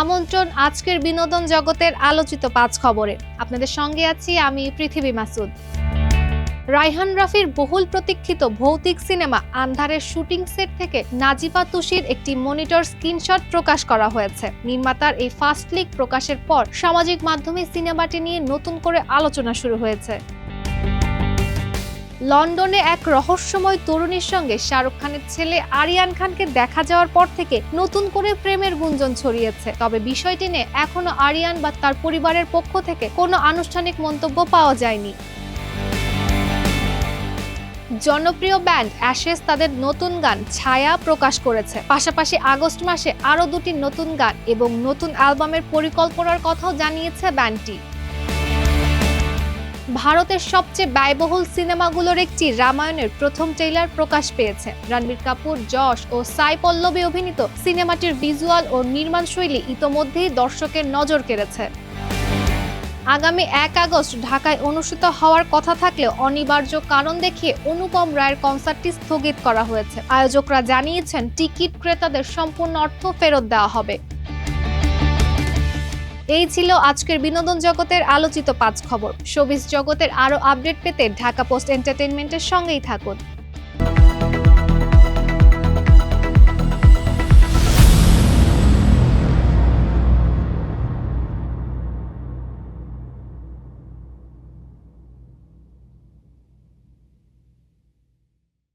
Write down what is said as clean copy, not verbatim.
আমন্ত্রণ আজকের বিনোদন জগতের আলোচিত ৫ খবরে। আপনাদের সঙ্গে আছি আমি পৃথিবী মাসুদ। রায়হান রাফির বহুল প্রতীক্ষিত ভৌতিক সিনেমা আন্ধারের শুটিং সেট থেকে নাজিফা তুষির একটি মনিটর স্ক্রিনশট প্রকাশ করা হয়েছে। নির্মাতার এই ফার্স্ট লিক প্রকাশের পর সামাজিক মাধ্যমে সিনেমাটি নিয়ে নতুন করে আলোচনা শুরু হয়েছে। লন্ডনে এক রহস্যময় তরুণীর সঙ্গে শাহরুখ খানের ছেলে আরিয়ান খানকে দেখা যাওয়ার পর থেকে নতুন করে প্রেমের গুঞ্জন ছড়িয়েছে। তবে বিষয়টি নিয়ে এখনো আরিয়ান বা তার পরিবারের পক্ষ থেকে কোনো আনুষ্ঠানিক মন্তব্য পাওয়া যায়নি। জনপ্রিয় ব্যান্ড অ্যাশেজ তাদের নতুন গান ছায়া প্রকাশ করেছে। পাশাপাশি আগস্ট মাসে আরও 2টি নতুন গান এবং নতুন অ্যালবামের পরিকল্পনার কথাও জানিয়েছে ব্যান্ডটি। ভারতের সবচেয়ে ব্যয়বহুল সিনেমাগুলোর একটি রামায়ণের প্রথম ট্রেইলার প্রকাশ পেয়েছে। রণবীর কাপুর, যশ ও সাই পল্লবী অভিনীত সিনেমাটির ভিজুয়াল ও নির্মাণ শৈলী ইতোমধ্যেই দর্শকের নজর কেড়েছে। আগামী 1 আগস্ট ঢাকায় অনুষ্ঠিত হওয়ার কথা থাকলেও অনিবার্য কারণ দেখিয়ে অনুপম রায়ের কনসার্টটি স্থগিত করা হয়েছে। আয়োজকরা জানিয়েছেন টিকিট ক্রেতাদের সম্পূর্ণ অর্থ ফেরত দেওয়া হবে। এই ছিল আজকের বিনোদন জগতের আলোচিত ৫ খবর। শোবিজ জগতের আরও আপডেট পেতে ঢাকা পোস্ট এন্টারটেইনমেন্টের সঙ্গেই থাকুন।